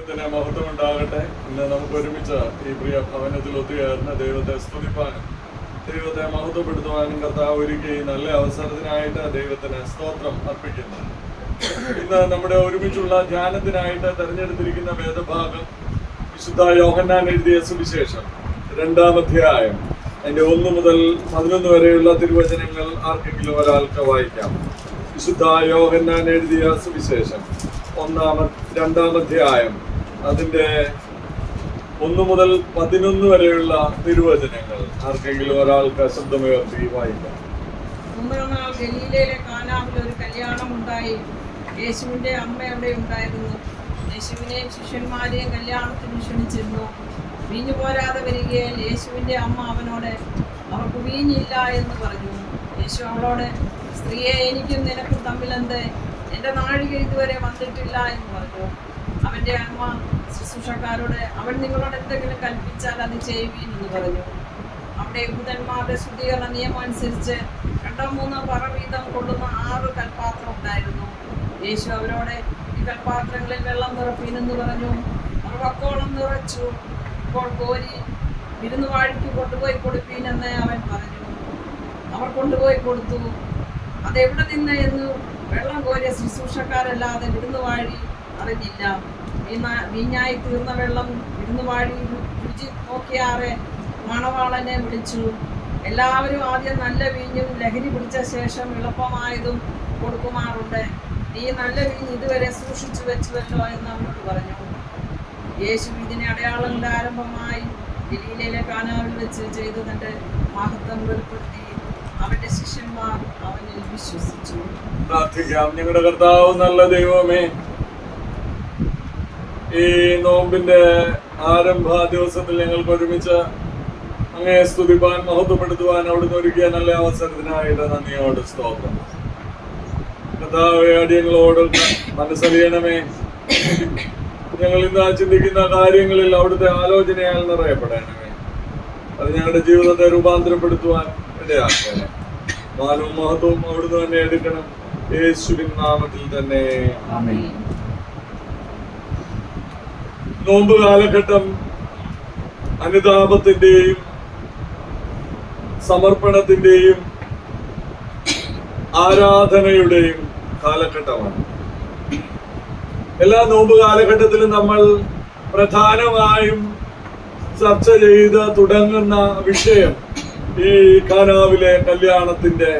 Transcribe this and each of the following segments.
ദൈവത്തിന് മഹത്വം ഉണ്ടാകട്ടെ. ഇന്ന് നമുക്ക് ഒരുമിച്ച് ഈ പ്രിയ ഭവനത്തിൽ ഒത്തുചേർന്ന് ദൈവത്തെ സ്തുതിപ്പാനും ദൈവത്തെ മഹത്വപ്പെടുത്തുവാനും കർത്താവ് ഒരുക്കി നല്ല അവസരത്തിനായിട്ട് ദൈവത്തിന് സ്തോത്രം അർപ്പിക്കുന്നു. ഇന്ന് നമ്മുടെ ഒരുമിച്ചുള്ള ധ്യാനത്തിനായിട്ട് തെരഞ്ഞെടുത്തിരിക്കുന്ന വേദഭാഗം വിശുദ്ധ യോഹന്നാൻ എഴുതിയ സുവിശേഷം 2-ാം അധ്യായം അതിന്റെ 1 മുതൽ 11 വരെയുള്ള തിരുവചനങ്ങൾ ആർക്കെങ്കിലും ഒരാൾക്ക് വായിക്കാം. വിശുദ്ധ യോഹന്നാൻ എഴുതിയ സുവിശേഷം 2-ാം അധ്യായം അതിന്റെ 1 മുതൽ 11 വരെയുള്ള തിരുവചനങ്ങൾ ആർക്കെങ്കിലും ഒരാൾക്ക് ശബ്ദമുയർത്തി വായിക്കാം. മൂന്നാം ഗലീലയിലെ കാനാവിൽ ഒരു കല്യാണം ഉണ്ടായി. യേശുവിന്റെ അമ്മ അവിടെ ഉണ്ടായിരുന്നു. യേശുവിനെയും ശിഷ്യന്മാരെയും കല്യാണത്തിന് ക്ഷണിച്ചിരുന്നു. വീഞ്ഞു പോരാതെ വരികയാൽ യേശുവിന്റെ അമ്മ അവനോട്, അവർക്ക് വീഞ്ഞില്ല എന്ന് പറഞ്ഞു. യേശു അവളോട്, സ്ത്രീയെ, എനിക്കും നിനക്കും തമ്മിലെന്ത്? എൻ്റെ നാഴിക ഇതുവരെ വന്നിട്ടില്ല എന്ന് പറഞ്ഞു. അവൻ്റെ അമ്മ ശുശ്രൂഷക്കാരോട്, അവൻ നിങ്ങളോട് എന്തെങ്കിലും കൽപ്പിച്ചാൽ അത് ചെയ്യുവീൻ എന്ന് പറഞ്ഞു. അവിടെ യഹൂദന്മാരുടെ ശുദ്ധീകരണ നിയമം അനുസരിച്ച് 2-3 പറ വീതം കൊള്ളുന്ന 6 കൽപ്പാത്രം ഉണ്ടായിരുന്നു. യേശു അവരോട്, ഈ കൽപ്പാത്രങ്ങളിൽ വെള്ളം നിറപ്പീനെന്ന് പറഞ്ഞു. അവർ വക്കോളം നിറച്ചു. ഇപ്പോൾ കോരി വിരുന്നുവാഴിക്ക് കൊണ്ടുപോയി കൊടുപ്പീനെന്ന് അവൻ പറഞ്ഞു. അവർ കൊണ്ടുപോയി കൊടുത്തു. അതെവിടെ നിന്ന് എന്ന് വെള്ളം കോരിയ ശുശ്രൂഷക്കാരല്ലാതെ വിരുന്നുവാഴി അറിഞ്ഞില്ല. വീഞ്ഞായി തീർന്ന വെള്ളം വിരുന്നുവാഴി രുചി നോക്കിയാറെ മണവാളനെ വിളിച്ചു. എല്ലാവരും ആദ്യം നല്ല വീഞ്ഞും ലഹരി പിടിച്ച ശേഷം എളുപ്പമായതും കൊടുക്കുമാറുണ്ട്. നീ നല്ല വീഞ്ഞ് ഇതുവരെ സൂക്ഷിച്ചു വെച്ചുവല്ലോ എന്ന് അവനോട് പറഞ്ഞു. യേശു ഇതിനെ അടയാളങ്ങളുടെ ആരംഭമായി ഗലീലയിലെ കാനാവിൽ വെച്ച് ചെയ്തതിന്റെ മഹത്വം വെളിപ്പെടുത്തി. അവന്റെ ശിഷ്യന്മാർ അവനിൽ വിശ്വസിച്ചു. പ്രാർത്ഥിക്കാം. ഞങ്ങളുടെ കർത്താവ് നല്ല ദൈവമേ, ഈ നോമ്പിന്റെ ആരംഭ ദിവസത്തിൽ ഞങ്ങൾക്ക് ഒരുമിച്ച് അങ്ങേ സ്തുതിപ്പാൻ മഹത്വപ്പെടുത്തുവാൻ അവിടുന്ന് ഒരുക്കിയ നല്ല അവസരത്തിനായിട്ട് നന്ദിയോട് സ്തോത്രം. കർത്താവേ, അടിയങ്ങളോട് മനസ്സറിയണമേ. ഞങ്ങൾ ഇന്ന് ചിന്തിക്കുന്ന കാര്യങ്ങളിൽ അവിടുത്തെ ആലോചനയാൽ നിറയപ്പെടണമേ. അത് ഞങ്ങളുടെ ജീവിതത്തെ രൂപാന്തരപ്പെടുത്തുവാൻ ഇടയാക്കണമേ. മാനവും മഹത്വവും അവിടുന്ന് തന്നെ എടുക്കണം. യേശുവിൻ നാമത്തിൽ തന്നെ ആമേൻ. നോമ്പ് കാലഘട്ടം അനുതാപത്തിന്റെയും സമർപ്പണത്തിന്റെയും ആരാധനയുടെയും കാലഘട്ടമാണ്. എല്ലാ നോമ്പ് കാലഘട്ടത്തിലും നമ്മൾ പ്രധാനമായും ചർച്ച ചെയ്ത് തുടങ്ങുന്ന വിഷയം ഈ കാനാവിലെ കല്യാണത്തിന്റെ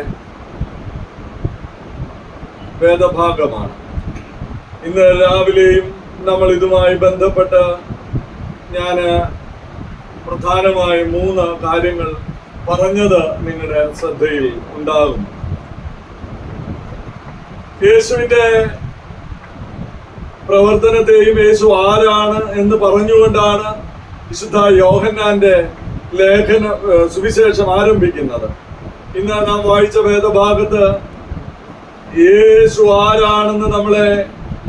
വേദഭാഗമാണ്. ഇന്ന് രാവിലെയും നമ്മൾ ഇതുമായി ബന്ധപ്പെട്ട് ഞാൻ പ്രധാനമായും 3 കാര്യങ്ങൾ പറഞ്ഞത് നിങ്ങളുടെ ശ്രദ്ധയിൽ ഉണ്ടാകും. യേശുവിന്റെ പ്രവർത്തനത്തെയും യേശു ആരാണ് എന്ന് പറഞ്ഞുകൊണ്ടാണ് വിശുദ്ധ യോഹന്നാന്റെ സുവിശേഷം ആരംഭിക്കുന്നത്. ഇന്ന് നാം വായിച്ച വേദഭാഗത്ത് യേശു ആരാണെന്ന് നമ്മളെ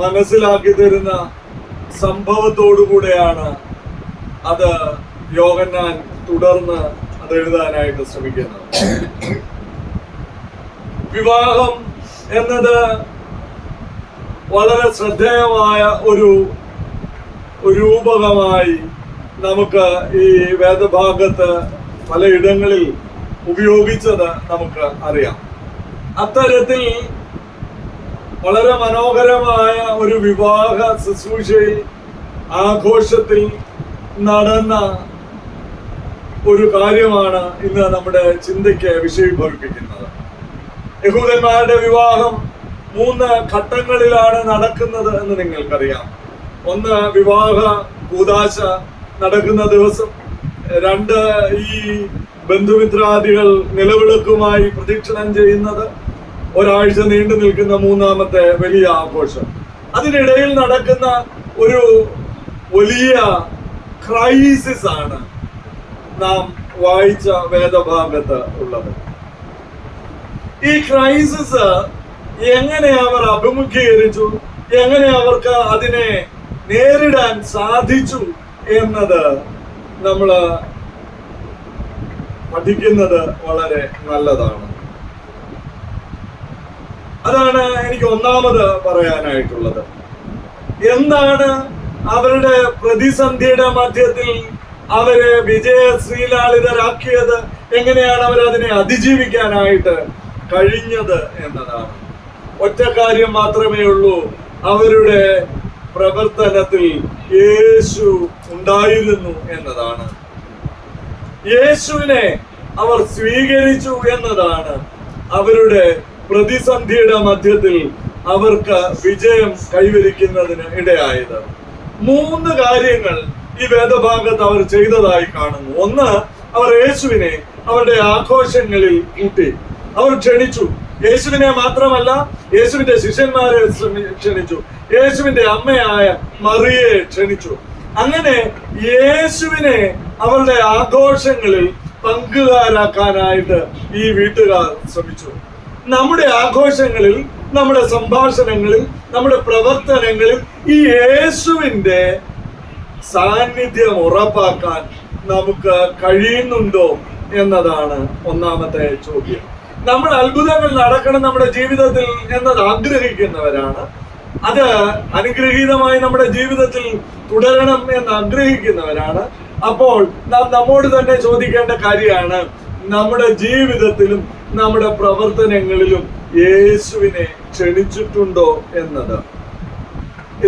മനസ്സിലാക്കി തരുന്ന സംഭവത്തോടുകൂടെയാണ് അത് യോഹന്നാൻ തുടർന്ന് അത് എഴുതാനായിട്ട് ശ്രമിക്കുന്നത്. വിവാഹം എന്നത് വളരെ ശ്രദ്ധേയമായ ഒരു രൂപകമായി നമുക്ക് ഈ വേദഭാഗത്ത് പലയിടങ്ങളിൽ ഉപയോഗിച്ചത് നമുക്ക് അറിയാം. അത്തരത്തിൽ വളരെ മനോഹരമായ ഒരു വിവാഹ ശുശ്രൂഷയിൽ ആഘോഷത്തിൽ നടന്ന ഒരു കാര്യമാണ് ഇന്ന് നമ്മുടെ ചിന്തയ്ക്ക് വിഷയീഭവിപ്പിക്കുന്നത്. യഹൂദന്മാരുടെ വിവാഹം 3 ഘട്ടങ്ങളിലാണ് നടക്കുന്നത് എന്ന് നിങ്ങൾക്കറിയാം. 1, വിവാഹ കൂദാശ നടക്കുന്ന ദിവസം. 2, ഈ ബന്ധുമിത്രാദികൾ നിലവിളക്കുമായി പ്രദക്ഷിണം ചെയ്യുന്നത്. 1 ആഴ്ച നീണ്ടു നിൽക്കുന്ന 3ാമത്തെ വലിയ ആഘോഷം. അതിനിടയിൽ നടക്കുന്ന ഒരു വലിയ ക്രൈസിസ് ആണ് നാം വായിച്ച വേദഭാഗത്ത് ഉള്ളത്. ഈ ക്രൈസിസ് എങ്ങനെ അവർ അഭിമുഖീകരിച്ചു, എങ്ങനെ അവർക്ക് അതിനെ നേരിടാൻ സാധിച്ചു എന്നത് നമ്മൾ പഠിക്കുന്നത് വളരെ നല്ലതാണ്. അതാണ് എനിക്ക് ഒന്നാമത് പറയാനായിട്ടുള്ളത്. എന്താണ് അവരുടെ പ്രതിസന്ധിയുടെ മധ്യത്തിൽ അവരെ വിജയശ്രീലാളിതരാക്കിയത് എങ്ങനെയാണ് അവരതിനെ അതിജീവിക്കാനായിട്ട് കഴിഞ്ഞത് എന്നതാണ്. ഒറ്റ കാര്യം മാത്രമേ ഉള്ളൂ, അവരുടെ പ്രവർത്തനത്തിൽ യേശു ഉണ്ടായിരുന്നു എന്നതാണ്. യേശുവിനെ അവർ സ്വീകരിച്ചു എന്നതാണ് അവരുടെ പ്രതിസന്ധിയുടെ മധ്യത്തിൽ അവർക്ക് വിജയം കൈവരിക്കുന്നതിന് ഇടയായത്. 3 കാര്യങ്ങൾ ഈ വേദഭാഗത്ത് അവർ ചെയ്തതായി കാണുന്നു. ഒന്ന്, അവർ യേശുവിനെ അവരുടെ ആഘോഷങ്ങളിൽ കൂട്ടി. അവർ ക്ഷണിച്ചു. യേശുവിനെ മാത്രമല്ല, യേശുവിന്റെ ശിഷ്യന്മാരെ ക്ഷണിച്ചു, യേശുവിന്റെ അമ്മയായ മറിയയെ ക്ഷണിച്ചു. അങ്ങനെ യേശുവിനെ അവരുടെ ആഘോഷങ്ങളിൽ പങ്കുകാരാക്കാനായിട്ട് ഈ വീട്ടുകാർ ശ്രമിച്ചു. നമ്മുടെ ആഘോഷങ്ങളിൽ, നമ്മുടെ സംഭാഷണങ്ങളിൽ, നമ്മുടെ പ്രവർത്തനങ്ങളിൽ ഈ യേശുവിന്റെ സാന്നിധ്യം ഉറപ്പാക്കാൻ നമുക്ക് കഴിയുന്നുണ്ടോ എന്നതാണ് ഒന്നാമത്തെ ചോദ്യം. നമ്മൾ അത്ഭുതങ്ങൾ നടക്കണം നമ്മുടെ ജീവിതത്തിൽ എന്നത് ആഗ്രഹിക്കുന്നവരാണ്. അത് അനുഗ്രഹീതമായി നമ്മുടെ ജീവിതത്തിൽ തുടരണം എന്ന് ആഗ്രഹിക്കുന്നവരാണ്. അപ്പോൾ നാം നമ്മോട് തന്നെ ചോദിക്കേണ്ട കാര്യമാണ്, നമ്മുടെ ജീവിതത്തിലും നമ്മുടെ പ്രവർത്തനങ്ങളിലും യേശുവിനെ ക്ഷണിച്ചിട്ടുണ്ടോ എന്നത്.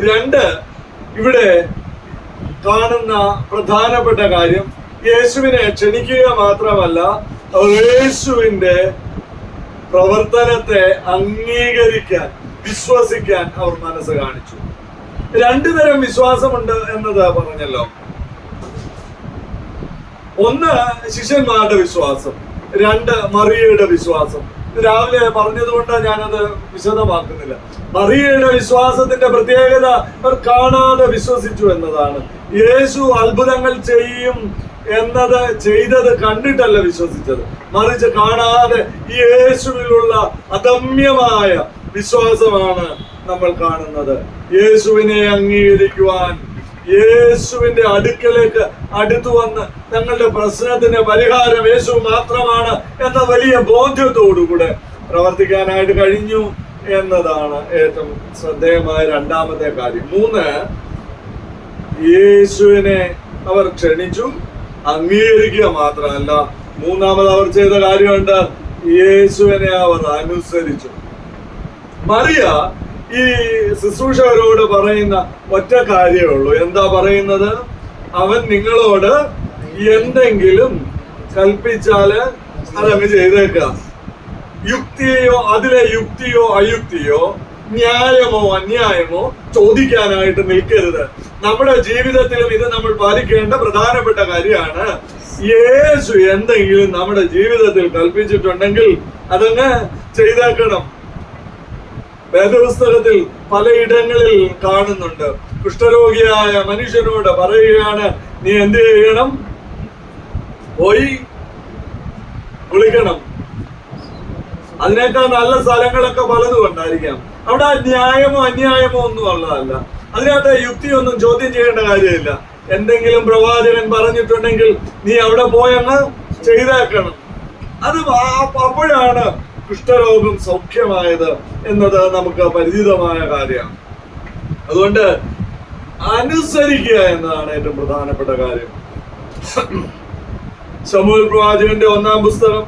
2, ഇവിടെ കാണുന്ന പ്രധാനപ്പെട്ട കാര്യം, യേശുവിനെ ക്ഷണിക്കുക മാത്രമല്ല, യേശുവിന്റെ പ്രവർത്തനത്തെ അംഗീകരിക്കാൻ, വിശ്വസിക്കാൻ അവർ മനസ്സ് കാണിച്ചു. 2 തരം വിശ്വാസമുണ്ട് എന്നത് പറഞ്ഞല്ലോ. ഒന്ന്, ശിഷ്യന്മാരുടെ വിശ്വാസം. 2, മറിയയുടെ വിശ്വാസം. രാവിലെ പറഞ്ഞതുകൊണ്ട് ഞാനത് വിശദമാക്കുന്നില്ല. മറിയയുടെ വിശ്വാസത്തിന്റെ പ്രത്യേകത അവർ കാണാതെ വിശ്വസിച്ചു എന്നതാണ്. യേശു അത്ഭുതങ്ങൾ ചെയ്യും എന്നത് ചെയ്തത് കണ്ടിട്ടല്ല വിശ്വസിച്ചത്, മറിച്ച് കാണാതെ ഈ യേശുവിലുള്ള അദമ്യമായ വിശ്വാസമാണ് നമ്മൾ കാണുന്നത്. യേശുവിനെ അംഗീകരിക്കുവാൻ, യേശുവിന്റെ അടുക്കലേക്ക് അടുത്തു വന്ന് തങ്ങളുടെ പ്രശ്നത്തിന് പരിഹാരം യേശു മാത്രമാണ് എന്ന വലിയ ബോധ്യത്തോടുകൂടെ പ്രവർത്തിക്കാനായിട്ട് കഴിഞ്ഞു എന്നതാണ് ഏറ്റവും ശ്രദ്ധേയമായ 2ാമത്തെ കാര്യം. 3, യേശുവിനെ അവർ ക്ഷണിച്ചു, അംഗീകരിക്കുക മാത്രമല്ല, 3ാമത് അവർ ചെയ്ത കാര്യമുണ്ട്, യേശുവിനെ അവർ അനുസരിച്ചു. മറിയ ഈ ശുശ്രൂഷകരോട് പറയുന്ന ഒറ്റ കാര്യമേ ഉള്ളൂ. എന്താ പറയുന്നത്? അവൻ നിങ്ങളോട് എന്തെങ്കിലും കൽപ്പിച്ചാല് അതങ്ങ് ചെയ്തേക്കുക. യുക്തിയോ അതിലെ യുക്തിയോ അയുക്തിയോ ന്യായമോ അന്യായമോ ചോദിക്കാനായിട്ട് നിൽക്കരുത്. നമ്മുടെ ജീവിതത്തിലും ഇത് നമ്മൾ പാലിക്കേണ്ട പ്രധാനപ്പെട്ട കാര്യമാണ്. യേശു എന്തെങ്കിലും നമ്മുടെ ജീവിതത്തിൽ കൽപ്പിച്ചിട്ടുണ്ടെങ്കിൽ അതങ്ങ് ചെയ്തേക്കണം. വേദപുസ്തകത്തിൽ പലയിടങ്ങളിൽ കാണുന്നുണ്ട്. കുഷ്ഠരോഗിയായ മനുഷ്യനോട് പറയുകയാണ്, നീ എന്ത് ചെയ്യണം? പോയി കുളിക്കണം. അതിനേക്കാൾ നല്ല സ്ഥലങ്ങളൊക്കെ പലതും ഉണ്ടായിരിക്കാം. അവിടെ ന്യായമോ അന്യായമോ ഒന്നും ഉള്ളതല്ല. അതിനകത്ത് യുക്തിയൊന്നും ചോദ്യം ചെയ്യേണ്ട കാര്യമില്ല. എന്തെങ്കിലും പ്രവാചകൻ പറഞ്ഞിട്ടുണ്ടെങ്കിൽ നീ അവിടെ പോയങ്ങ് ചെയ്തേക്കണം. അത് അപ്പോഴാണ് കുഷ്ഠരോഗം സൗഖ്യമായത് എന്നത് നമുക്ക് പരിചിതമായ കാര്യമാണ്. അതുകൊണ്ട് അനുസരിക്കുക എന്നതാണ് ഏറ്റവും പ്രധാനപ്പെട്ട കാര്യം. ശമൂവേൽ പ്രവാചകന്റെ 1-ാം പുസ്തകം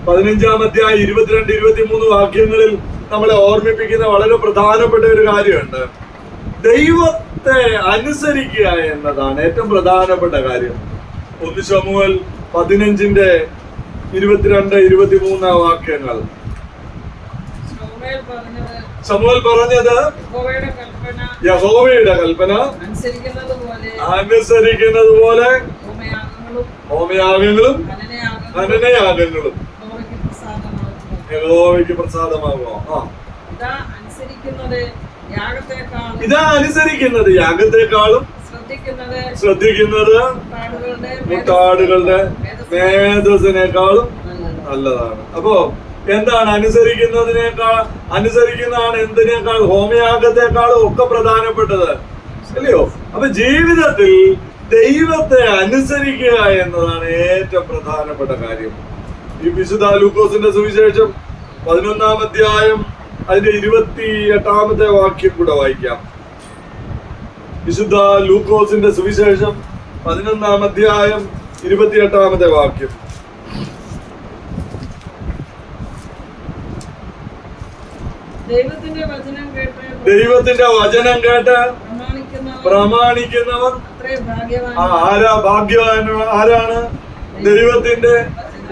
15-ാം അധ്യായം 22-23 വാക്യങ്ങളിൽ നമ്മളെ ഓർമ്മിപ്പിക്കുന്ന വളരെ പ്രധാനപ്പെട്ട ഒരു കാര്യമുണ്ട്. ദൈവത്തെ അനുസരിക്കുക എന്നതാണ് ഏറ്റവും പ്രധാനപ്പെട്ട കാര്യം. 1 ശമൂവേൽ 15-ന്റെ 22-23 വാക്യങ്ങൾ. ശമൂവേൽ പറഞ്ഞത് യഹോവയുടെ കൽപ്പന അനുസരിക്കുന്നത് പോലെ ഹോമയാഗങ്ങളും ഹനനയാഗങ്ങളും യഹോവയ്ക്ക് പ്രസാദമാകുമോ? ഇതാ അനുസരിക്കുന്നത് യാഗത്തെക്കാളും ശ്രദ്ധിക്കുന്നത് മുട്ടാടുകളുടെ മേധസ്സിനേക്കാളും നല്ലതാണ്. അപ്പോ എന്താണ് അനുസരിക്കുന്നതാണ് എന്തിനേക്കാൾ? ഹോമയാഗത്തെക്കാളും ഒക്കെ പ്രധാനപ്പെട്ടത് അല്ലയോ? അപ്പൊ ജീവിതത്തിൽ ദൈവത്തെ അനുസരിക്കുക എന്നതാണ് ഏറ്റവും പ്രധാനപ്പെട്ട കാര്യം. ഈ വിശുദ്ധ ലൂക്കോസിന്റെ സുവിശേഷം 11-ാം അധ്യായം അതിന്റെ 28-ാമത്തെ വാക്യം കൂടെ വായിക്കാം. വിശുദ്ധ ലൂക്കോസിന്റെ സുവിശേഷം 11-ാം അധ്യായം 28-ാമത്തെ വാക്യം. ദൈവത്തിന്റെ വചനം കേട്ട് പ്രമാണിക്കുന്നവർ ആരാണ്? ദൈവത്തിന്റെ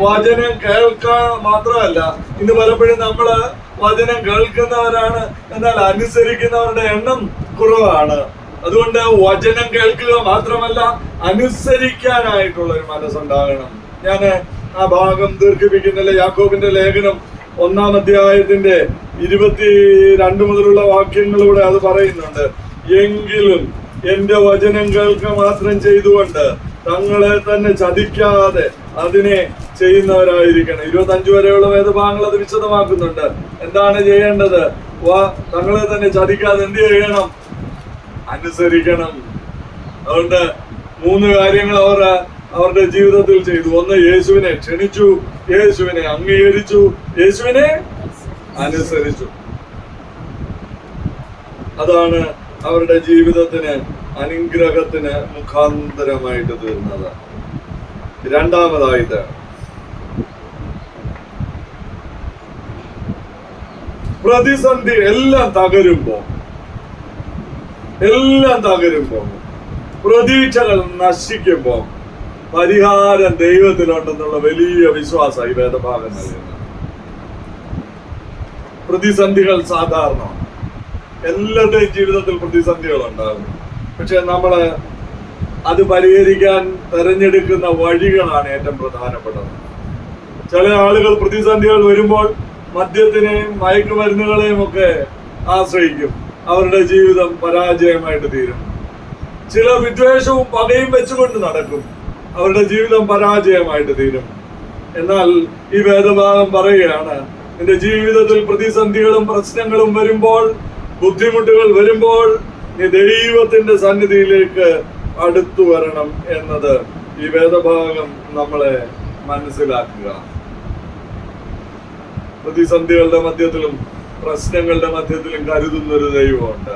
വചനം കേൾക്കാൻ മാത്രമല്ല, ഇന്ന് പലപ്പോഴും നമ്മള് വചനം കേൾക്കുന്നവരാണ്, എന്നാൽ അനുസരിക്കുന്നവരുടെ എണ്ണം കുറവാണ്. അതുകൊണ്ട് വചനം കേൾക്കുക മാത്രമല്ല, അനുസരിക്കാനായിട്ടുള്ള ഒരു മനസ്സുണ്ടാകണം. ഞാൻ ആ ഭാഗം ദീർഘിപ്പിക്കുന്നില്ല. യാക്കോബിന്റെ ലേഖനം 1-ാം അധ്യായത്തിന്റെ 22 മുതലുള്ള വാക്യങ്ങളിലൂടെ അത് പറയുന്നുണ്ട്. എങ്കിലും എന്റെ വചനം കേൾക്കുക മാത്രം ചെയ്തുകൊണ്ട് തങ്ങളെ തന്നെ ചതിക്കാതെ അതിനെ ചെയ്യുന്നവരായിരിക്കണം. 25 വരെയുള്ള വേദഭാഗങ്ങൾ അത് വിശദമാക്കുന്നുണ്ട്. എന്താണ് ചെയ്യേണ്ടത്? തങ്ങളെ തന്നെ ചതിക്കാതെ എന്ത് ചെയ്യണം? അനുസരിക്കണം. അതുകൊണ്ട് 3 കാര്യങ്ങൾ അവർ അവരുടെ ജീവിതത്തിൽ ചെയ്തു. ഒന്ന്, യേശുവിനെ ക്ഷണിച്ചു, യേശുവിനെ അംഗീകരിച്ചു, യേശുവിനെ അനുസരിച്ചു. അതാണ് അവരുടെ ജീവിതത്തിന് അനുഗ്രഹത്തിന് മുഖാന്തരമായിട്ട് തീർന്നത്. രണ്ടാമതായിട്ട് പ്രതിസന്ധി എല്ലാം തകരുമ്പോ പ്രതീക്ഷകൾ നശിക്കുമ്പോ പരിഹാരം ദൈവത്തിലുണ്ടെന്നുള്ള വലിയ വിശ്വാസം ഈ വേദഭാഗം നൽകുന്നത്. പ്രതിസന്ധികൾ സാധാരണ എല്ലാവരുടെയും ജീവിതത്തിൽ പ്രതിസന്ധികൾ ഉണ്ടാകും. പക്ഷെ നമ്മള് അത് പരിഹരിക്കാൻ തെരഞ്ഞെടുക്കുന്ന വഴികളാണ് ഏറ്റവും പ്രധാനപ്പെട്ടത്. ചില ആളുകൾ പ്രതിസന്ധികൾ വരുമ്പോൾ മദ്യത്തിനെയും മയക്കുമരുന്നുകളെയും ഒക്കെ ആശ്രയിക്കും. അവരുടെ ജീവിതം പരാജയമായിട്ട് തീരും. ചില വിദ്വേഷവും പകയും വെച്ചുകൊണ്ട് നടക്കും. അവരുടെ ജീവിതം പരാജയമായിട്ട് തീരും. എന്നാൽ ഈ വേദഭാഗം പറയുകയാണ്, നിന്റെ ജീവിതത്തിൽ പ്രതിസന്ധികളും പ്രശ്നങ്ങളും വരുമ്പോൾ, ബുദ്ധിമുട്ടുകൾ വരുമ്പോൾ നീ ദൈവത്തിന്റെ സന്നിധിയിലേക്ക് അടുത്തു വരണം എന്നത് ഈ വേദഭാഗം നമ്മളെ മനസ്സിലാക്കുക. പ്രതിസന്ധികളുടെ മധ്യത്തിലും പ്രശ്നങ്ങളുടെ മധ്യത്തിലും കരുതുന്നൊരു ദൈവമുണ്ട്.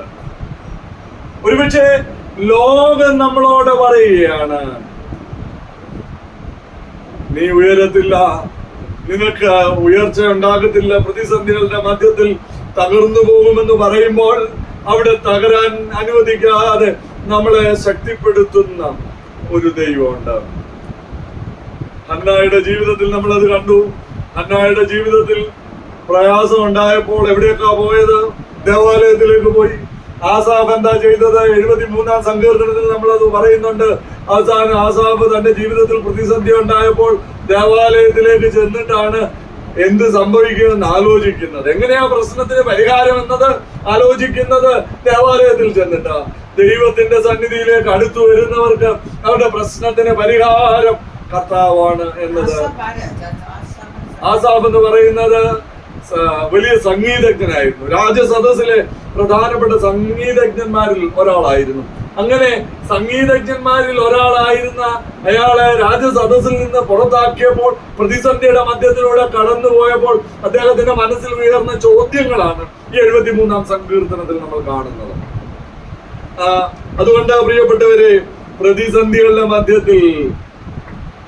ഒരുപക്ഷെ ലോകം നമ്മളോട് പറയുകയാണ്, നീ ഉയരത്തില്ല, നിനക്ക് ഉയർച്ച ഉണ്ടാകത്തില്ല, പ്രതിസന്ധികളുടെ മധ്യത്തിൽ തകർന്നു പോകുമെന്ന് പറയുമ്പോൾ അവിടെ തകരാൻ അനുവദിക്കാതെ നമ്മളെ ശക്തിപ്പെടുത്തുന്ന ഒരു ദൈവമുണ്ട്. ഹന്നായുടെ ജീവിതത്തിൽ നമ്മളത് കണ്ടു. ഹന്നായുടെ ജീവിതത്തിൽ പ്രയാസം ഉണ്ടായപ്പോൾ എവിടെയൊക്കെ പോയത്? ദേവാലയത്തിലേക്ക് പോയി. ആസാഫ് എന്താ ചെയ്തത്? 73-ാം സങ്കീർത്തനത്തിൽ നമ്മളത് പറയുന്നുണ്ട്. അവസാനം ആസാഫ് തന്റെ ജീവിതത്തിൽ പ്രതിസന്ധി ഉണ്ടായപ്പോൾ ദേവാലയത്തിലേക്ക് ചെന്നിട്ടാണ് എന്ത് സംഭവിക്കുമെന്ന് ആലോചിക്കുന്നത്. എങ്ങനെയാ പ്രശ്നത്തിന് പരിഹാരം എന്നത് ആലോചിക്കുന്നത്? ദേവാലയത്തിൽ ചെന്നിട്ടാ. ദൈവത്തിന്റെ സന്നിധിയിലേക്ക് അടുത്തു വരുന്നവർക്ക് അവരുടെ പ്രശ്നത്തിന് പരിഹാരം കർത്താവാണ് എന്നത്. ആസാഫ് എന്ന് പറയുന്നത് വലിയ സംഗീതജ്ഞനായിരുന്നു. രാജസദസ്സിലെ പ്രധാനപ്പെട്ട സംഗീതജ്ഞന്മാരിൽ ഒരാളായിരുന്നു. അങ്ങനെ സംഗീതജ്ഞന്മാരിൽ ഒരാളായിരുന്ന അയാളെ രാജസദസ്സിൽ നിന്ന് പുറത്താക്കിയപ്പോൾ, പ്രതിസന്ധിയുടെ മധ്യത്തിലൂടെ കടന്നുപോയപ്പോൾ അദ്ദേഹത്തിന്റെ മനസ്സിൽ ഉയർന്ന ചോദ്യങ്ങളാണ് ഈ 73-ാം സങ്കീർത്തനത്തിൽ നമ്മൾ കാണുന്നത്. അതുകൊണ്ട് പ്രിയപ്പെട്ടവരെ, പ്രതിസന്ധികളുടെ മധ്യത്തിൽ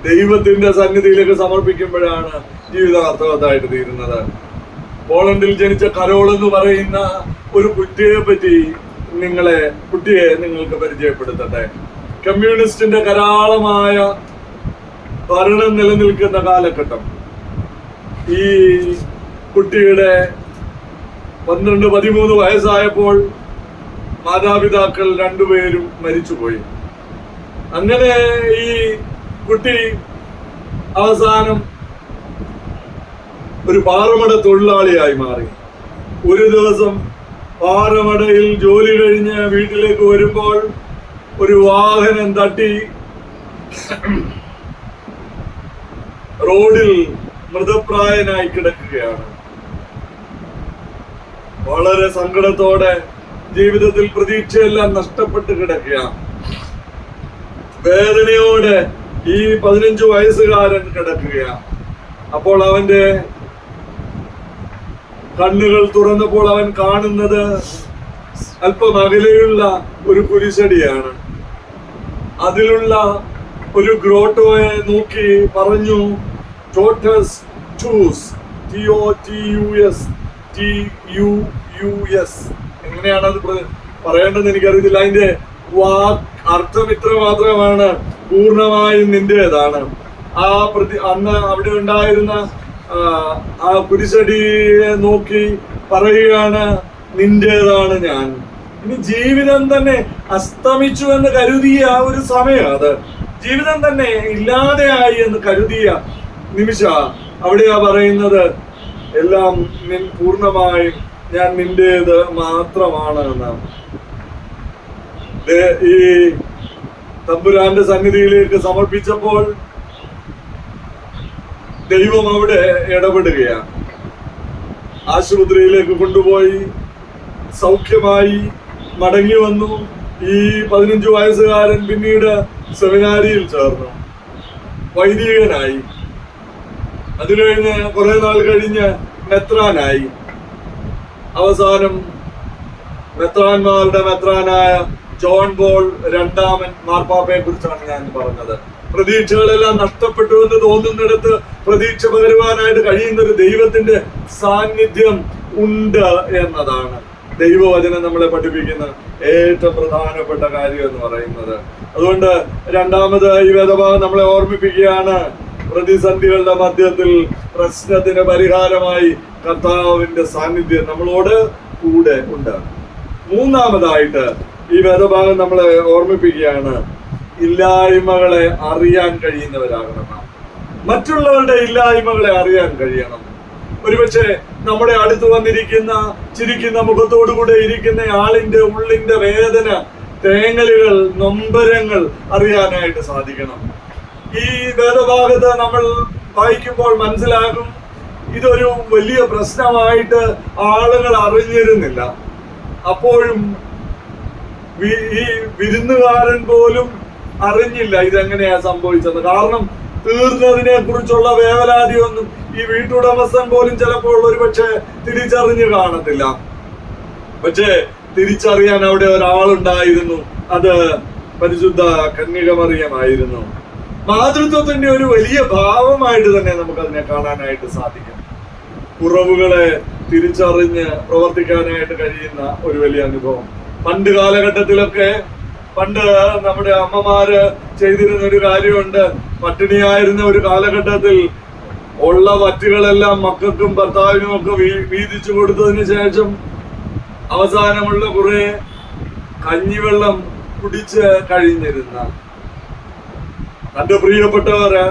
ദൈവത്തിന്റെ സന്നിധിയിലേക്ക് സമർപ്പിക്കുമ്പോഴാണ് ജീവിതം അർത്ഥവത്തായിട്ട് തീരുന്നത്. പോളണ്ടിൽ ജനിച്ച കരോൾ എന്ന് പറയുന്ന ഒരു കുട്ടിയെ നിങ്ങൾക്ക് പരിചയപ്പെടുത്തട്ടെ. കമ്മ്യൂണിസ്റ്റിന്റെ കരാളമായ ഭരണം നിലനിൽക്കുന്ന കാലഘട്ടം. ഈ കുട്ടിയുടെ 12-13 വയസ്സായപ്പോൾ മാതാപിതാക്കൾ രണ്ടുപേരും മരിച്ചുപോയി. അങ്ങനെ ഈ കുട്ടി അവസാനം ഒരു പാറമട തൊഴിലാളിയായി മാറി. ഒരു ദിവസം പാറമടയിൽ ജോലി കഴിഞ്ഞ് വീട്ടിലേക്ക് വരുമ്പോൾ ഒരു വാഹനം തട്ടി റോഡിൽ മൃതപ്രായനായി കിടക്കുകയാണ്. വളരെ സങ്കടത്തോടെ ജീവിതത്തിൽ പ്രതീക്ഷയെല്ലാം നഷ്ടപ്പെട്ട് കിടക്കുകയാണ്. വേദനയോടെ ഈ 15 വയസ്സുകാരൻ കിടക്കുകയാണ്. അപ്പോൾ അവന്റെ കണ്ണുകൾ തുറന്നപ്പോൾ അവൻ കാണുന്നത് അല്പം അകലെയുള്ള ഒരു കുരിശടിയാണ്. അതിലുള്ള ഒരു ഗ്രോട്ടോയെ നോക്കി പറഞ്ഞു, ടോട്ടസ് ടൂസ്, TOTUS TUUS. എങ്ങനെയാണ് അത് പറയേണ്ടതെന്ന് എനിക്കറിയത്തില്ല. അതിന്റെ അർത്ഥം ഇത്ര മാത്രമാണ്, പൂർണ്ണമായും നിന്റേതാണ്. അന്ന് അവിടെ ഉണ്ടായിരുന്ന ആ കുരിശടിയെ നോക്കി പറയുകയാണ്, നിന്റേതാണ് ഞാൻ. ഇനി ജീവിതം തന്നെ അസ്തമിച്ചു എന്ന് കരുതിയ ഒരു സമയം, അത് ജീവിതം തന്നെ ഇല്ലാതെയായി എന്ന് കരുതിയ നിമിഷ അവിടെയാ പറയുന്നത്, എല്ലാം പൂർണ്ണമായും ഞാൻ നിന്റേത് മാത്രമാണ് എന്ന്. ഈ തമ്പുരാന്റെ സന്നിധിയിലേക്ക് സമർപ്പിച്ചപ്പോൾ ദൈവം അവിടെ ഇടപെടുകയാണ്. ആശുപത്രിയിലേക്ക് കൊണ്ടുപോയി സൗഖ്യമായി മടങ്ങി വന്നു. ഈ 15 വയസ്സുകാരൻ പിന്നീട് സെമിനാരിയിൽ ചേർന്നു, വൈദികനായി. അത് കഴിഞ്ഞ് കുറെ നാൾ കഴിഞ്ഞ് മെത്രാനായി. അവസാനം മെത്രാന്മാരുടെ മെത്രാനായ ജോൺ പോൾ II മാർപ്പാപ്പയെ കുറിച്ചാണ് ഞാൻ പറഞ്ഞത്. പ്രതീക്ഷകളെല്ലാം നഷ്ടപ്പെട്ടു എന്ന് തോന്നുന്നിടത്ത് പ്രതീക്ഷ പകരുവാനായിട്ട് കഴിയുന്ന ഒരു ദൈവത്തിന്റെ സാന്നിധ്യം ഉണ്ട് എന്നതാണ് ദൈവവചനം നമ്മളെ പഠിപ്പിക്കുന്ന ഏറ്റവും പ്രധാനപ്പെട്ട കാര്യം എന്ന് പറയുന്നത്. അതുകൊണ്ട് രണ്ടാമത് ഈ വേദഭാഗം നമ്മളെ ഓർമ്മിപ്പിക്കുകയാണ്, പ്രതിസന്ധികളുടെ മധ്യത്തിൽ പ്രശ്നത്തിന് പരിഹാരമായി കർത്താവിന്റെ സാന്നിധ്യം നമ്മളോട് കൂടെ ഉണ്ട്. മൂന്നാമതായിട്ട് ഈ വേദഭാഗം നമ്മളെ ഓർമ്മിപ്പിക്കുകയാണ്, ഇല്ലായ്മകളെ അറിയാൻ കഴിയുന്നവരാകണം. മറ്റുള്ളവരുടെ ഇല്ലായ്മകളെ അറിയാൻ കഴിയണം. ഒരുപക്ഷെ നമ്മുടെ അടുത്ത് വന്നിരിക്കുന്ന ചിരിക്കുന്ന മുഖത്തോടുകൂടെ ഇരിക്കുന്ന ആളിന്റെ ഉള്ളിന്റെ വേദന, തേങ്ങലുകൾ, നൊമ്പരങ്ങൾ അറിയാനായിട്ട് സാധിക്കണം. ഈ വേദഭാഗത്ത് നമ്മൾ വായിക്കുമ്പോൾ മനസ്സിലാകും, ഇതൊരു വലിയ പ്രശ്നമായിട്ട് ആളുകൾ അറിഞ്ഞിരുന്നില്ല. അപ്പോഴും ഈ വിരുന്നുകാരൻ പോലും അറിഞ്ഞില്ല ഇതെങ്ങനെയാ സംഭവിച്ചത്. കാരണം തീർന്നതിനെ കുറിച്ചുള്ള വേവലാതിയൊന്നും ഈ വീട്ടുടമസ്ഥൻ പോലും ചിലപ്പോൾ ഒരുപക്ഷെ തിരിച്ചറിഞ്ഞു കാണത്തില്ല. പക്ഷേ തിരിച്ചറിയാൻ അവിടെ ഒരാളുണ്ടായിരുന്നു, അത് പരിശുദ്ധ കന്യകമറിയമായിരുന്നു. മാതൃത്വത്തിന്റെ ഒരു വലിയ ഭാവമായിട്ട് തന്നെ നമുക്ക് അതിനെ കാണാനായിട്ട് സാധിക്കും. കുറവുകളെ തിരിച്ചറിഞ്ഞ് പ്രവർത്തിക്കാനായിട്ട് കഴിയുന്ന ഒരു വലിയ അനുഭവം. പണ്ട് കാലഘട്ടത്തിലൊക്കെ പണ്ട് നമ്മുടെ അമ്മമാര് ചെയ്തിരുന്ന ഒരു കാര്യമുണ്ട്. പട്ടിണിയായിരുന്ന ഒരു കാലഘട്ടത്തിൽ ഉള്ള വറ്റുകളെല്ലാം മക്കൾക്കും ഭർത്താവിനും ഒക്കെ വീതിച്ചു കൊടുത്തതിന് ശേഷം അവസാനമുള്ള കുറെ കഞ്ഞിവെള്ളം കുടിച്ച് കഴിഞ്ഞിരുന്ന തന്റെ പ്രിയപ്പെട്ടവര്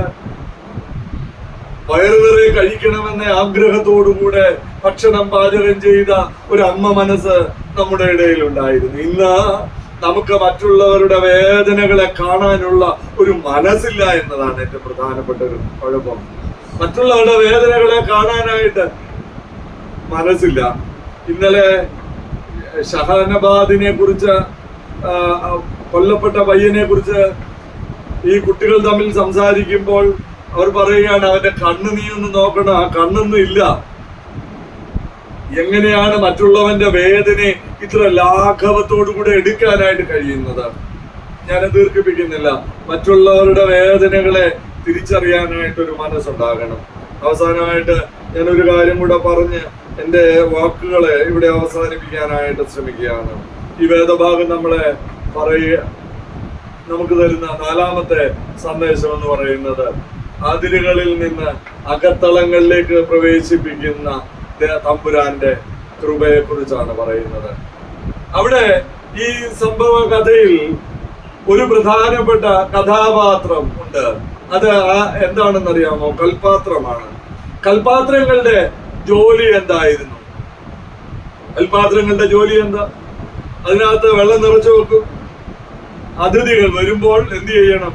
വയറു നിറയെ കഴിക്കണമെന്ന ആഗ്രഹത്തോടുകൂടെ ഭക്ഷണം പാചകം ചെയ്ത ഒരു അമ്മ മനസ്സ് നമ്മുടെ ഇടയിൽ ഉണ്ടായിരുന്നു. ഇന്ന് നമുക്ക് മറ്റുള്ളവരുടെ വേദനകളെ കാണാനുള്ള ഒരു മനസ്സില്ല എന്നതാണ് ഏറ്റവും പ്രധാനപ്പെട്ട ഒരു കുഴപ്പം. മറ്റുള്ളവരുടെ വേദനകളെ കാണാനായിട്ട് മനസ്സില്ല. ഇന്നലെ ഷഹനബാദിനെ കുറിച്ച്, കൊല്ലപ്പെട്ട പയ്യനെ കുറിച്ച് ഈ കുട്ടികൾ തമ്മിൽ സംസാരിക്കുമ്പോൾ അവർ പറയുകയാണ്, അവന്റെ കണ്ണ് നീ ഒന്ന് നോക്കണം, ആ കണ്ണൊന്നും ഇല്ല. എങ്ങനെയാണ് മറ്റുള്ളവന്റെ വേദനയെ ഇത്ര ലാഘവത്തോടു കൂടെ എടുക്കാനായിട്ട് കഴിയുന്നത്? ഞാൻ ദീർഘിപ്പിക്കുന്നില്ല. മറ്റുള്ളവരുടെ വേദനകളെ തിരിച്ചറിയാനായിട്ടൊരു മനസ്സുണ്ടാകണം. അവസാനമായിട്ട് ഞാനൊരു കാര്യം കൂടെ പറഞ്ഞ് എൻ്റെ വാക്കുകളെ ഇവിടെ അവസാനിപ്പിക്കാനായിട്ട് ശ്രമിക്കുകയാണ്. ഈ വേദഭാഗം നമ്മളെ നമുക്ക് തരുന്ന നാലാമത്തെ സന്ദേശം എന്ന് പറയുന്നത്, അതിരുകളിൽ നിന്ന് അകത്തളങ്ങളിലേക്ക് പ്രവേശിപ്പിക്കുന്ന തമ്പുരാന്റെ കൃപയെ കുറിച്ചാണ് പറയുന്നത്. അവിടെ ഈ സംഭവ കഥയിൽ ഒരു പ്രധാനപ്പെട്ട കഥാപാത്രം ഉണ്ട്. അത് എന്താണെന്നറിയാമോ? കൽപാത്രമാണ്. കൽപാത്രങ്ങളുടെ ജോലി എന്തായിരുന്നു? കൽപാത്രങ്ങളുടെ ജോലി എന്താ? അതിനകത്ത് വെള്ളം നിറച്ചു വെക്കും. അതിഥികൾ വരുമ്പോൾ എന്ത് ചെയ്യണം?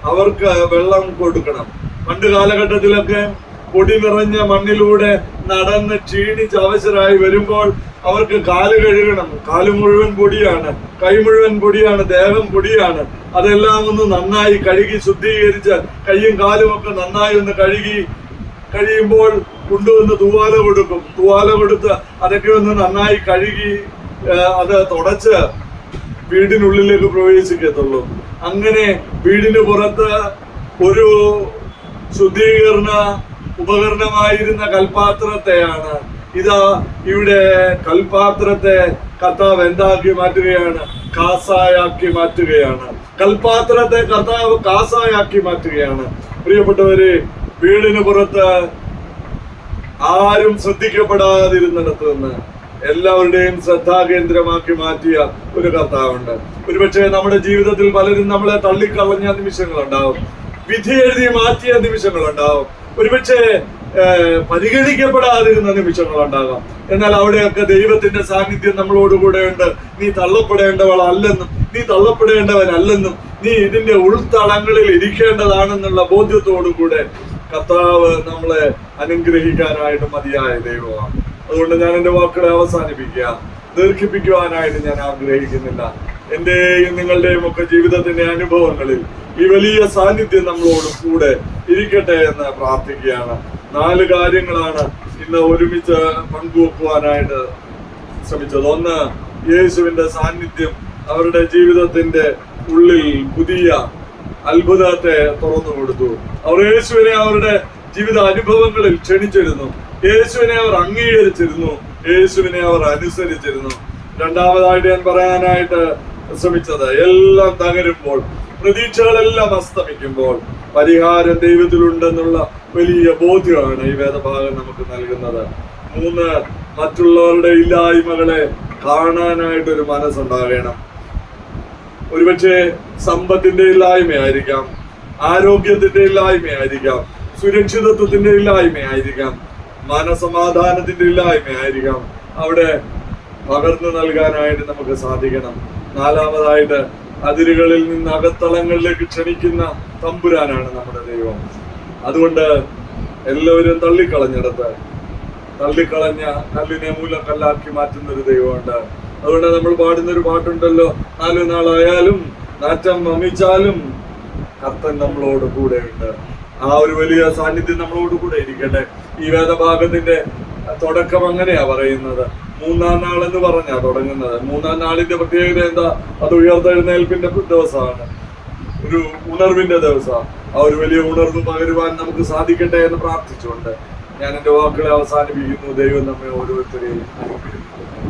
അവർക്ക് വെള്ളം കൊടുക്കണം. പണ്ട് കാലഘട്ടത്തിലൊക്കെ പൊടി നിറഞ്ഞ മണ്ണിലൂടെ നടന്ന് ക്ഷീണിച്ച് അവശരായി വരുമ്പോൾ അവർക്ക് കാല് കഴുകണം. കാല് മുഴുവൻ പൊടിയാണ്, കൈ മുഴുവൻ പൊടിയാണ്, ദേഹം പൊടിയാണ്. അതെല്ലാം ഒന്ന് നന്നായി കഴുകി ശുദ്ധീകരിച്ച് കൈയും കാലും ഒക്കെ നന്നായി ഒന്ന് കഴിയുമ്പോൾ കൊണ്ടുവന്ന് തൂവാല കൊടുക്കും. തൂവാല കൊടുത്ത് അതൊക്കെ ഒന്ന് നന്നായി കഴുകി അത് തുടച്ച് വീടിനുള്ളിലേക്ക് പ്രവേശിക്കത്തുള്ളൂ. അങ്ങനെ വീടിന് പുറത്ത് ഒരു ശുദ്ധീകരണ ഉപകരണമായിരുന്ന കൽപാത്രത്തെയാണ് ഇതാ ഇവിടെ കൽപാത്രത്തെ കർത്താവ് എന്താക്കി മാറ്റുകയാണ്? കാസായാക്കി മാറ്റുകയാണ്. കൽപാത്രത്തെ കർത്താവ് കാസായാക്കി മാറ്റുകയാണ്. പ്രിയപ്പെട്ടവരെ, വീടിന് പുറത്ത് ആരും ശ്രദ്ധിക്കപ്പെടാതിരുന്നിടത്ത് നിന്ന് എല്ലാവരുടെയും ശ്രദ്ധാകേന്ദ്രമാക്കി മാറ്റിയ ഒരു കർത്താവുണ്ട്. ഒരുപക്ഷെ നമ്മുടെ ജീവിതത്തിൽ പലരും നമ്മളെ തള്ളിക്കളഞ്ഞ നിമിഷങ്ങളുണ്ടാവും, വിധി എഴുതി മാറ്റിയ നിമിഷങ്ങളുണ്ടാവും, ഒരുപക്ഷെ പരിഗണിക്കപ്പെടാതിരുന്ന നിമിഷങ്ങളുണ്ടാകാം. എന്നാൽ അവിടെയൊക്കെ ദൈവത്തിന്റെ സാന്നിധ്യം നമ്മളോടുകൂടെ ഉണ്ട്. നീ തള്ളപ്പെടേണ്ടവളല്ലെന്നും നീ തള്ളപ്പെടേണ്ടവനല്ലെന്നും നീ ഇതിന്റെ ഉൾത്തളങ്ങളിൽ ഇരിക്കേണ്ടതാണെന്നുള്ള ബോധ്യത്തോടുകൂടെ കർത്താവ് നമ്മളെ അനുഗ്രഹിക്കാനായിട്ട് മതിയായ ദൈവമാണ്. അതുകൊണ്ട് ഞാൻ എൻ്റെ വാക്കുകളെ അവസാനിപ്പിക്കുക, ദീർഘിപ്പിക്കുവാനായിട്ട് ഞാൻ ആഗ്രഹിക്കുന്നില്ല. എന്റെയും നിങ്ങളുടെയും ഒക്കെ ജീവിതത്തിന്റെ അനുഭവങ്ങളിൽ ഈ വലിയ സാന്നിധ്യം നമ്മളോട് കൂടെ ഇരിക്കട്ടെ എന്ന് പ്രാർത്ഥിക്കുകയാണ്. 4 കാര്യങ്ങളാണ് ഇന്ന് ഒരുമിച്ച് പങ്കുവെക്കുവാനായിട്ട് ശ്രമിച്ചത്. ഒന്ന്, യേശുവിന്റെ സാന്നിധ്യം അവരുടെ ജീവിതത്തിന്റെ ഉള്ളിൽ പുതിയ അത്ഭുതത്തെ തുറന്നു കൊടുത്തു. അവർ യേശുവിനെ അവരുടെ ജീവിത അനുഭവങ്ങളിൽ ക്ഷണിച്ചിരുന്നു, യേശുവിനെ അവർ അംഗീകരിച്ചിരുന്നു, യേശുവിനെ അവർ അനുസരിച്ചിരുന്നു. രണ്ടാമതായിട്ട് ഞാൻ പറയാനായിട്ട് ശ്രമിച്ചത്, എല്ലാം തകരുമ്പോൾ, പ്രതീക്ഷകളെല്ലാം അസ്തമിക്കുമ്പോൾ പരിഹാരം ദൈവത്തിലുണ്ടെന്നുള്ള വലിയ ബോധ്യമാണ് ഈ വേദഭാഗം നമുക്ക് നൽകുന്നത്. 3, മറ്റുള്ളവരുടെ ഇല്ലായ്മകളെ കാണാനായിട്ടൊരു മനസ്സുണ്ടാകണം. ഒരുപക്ഷെ സമ്പത്തിന്റെ ഇല്ലായ്മയായിരിക്കാം, ആരോഗ്യത്തിന്റെ ഇല്ലായ്മയായിരിക്കാം, സുരക്ഷിതത്വത്തിന്റെ ഇല്ലായ്മയായിരിക്കാം, മനസമാധാനത്തിന്റെ ഇല്ലായ്മയായിരിക്കാം. അവിടെ പകർന്നു നൽകാനായിട്ട് നമുക്ക് സാധിക്കണം. 4മതായിട്ട്, അതിരുകളിൽ നിന്ന് അകത്തളങ്ങളിലേക്ക് ക്ഷണിക്കുന്ന തമ്പുരാനാണ് നമ്മുടെ ദൈവം. അതുകൊണ്ട് എല്ലാവരും തള്ളിക്കളഞ്ഞ കല്ലിനെ മൂലക്കല്ലാക്കി മാറ്റുന്ന ഒരു ദൈവമുണ്ട്. അതുകൊണ്ട് നമ്മൾ പാടുന്നൊരു പാട്ടുണ്ടല്ലോ, 4 നാളായാലും നാറ്റം വമിച്ചാലും കർത്തൻ നമ്മളോട് കൂടെ ഉണ്ട്. ആ ഒരു വലിയ സാന്നിധ്യം നമ്മളോട് കൂടെ ഇരിക്കട്ടെ. ഈ വേദഭാഗത്തിന്റെ തുടക്കം അങ്ങനെയാ പറയുന്നത്. 3-ാം നാൾ എന്ന് പറഞ്ഞാ തുടങ്ങുന്നത്. 3-ാം നാളിന്റെ പ്രത്യേകത എന്താ? അത് ഉയർത്തെഴുന്നേൽപ്പിന്റെ ദിവസമാണ്, ഒരു ഉണർവിന്റെ ദിവസമാണ്. ആ ഒരു വലിയ ഉണർവ് പകരുവാൻ നമുക്ക് സാധിക്കട്ടെ എന്ന് പ്രാർത്ഥിച്ചുകൊണ്ട് ഞാൻ എൻ്റെ വാക്കുകളെ അവസാനിപ്പിക്കുന്നു. ദൈവം നമ്മെ ഓരോരുത്തരെയും അനുഗ്രഹിക്കുന്നു.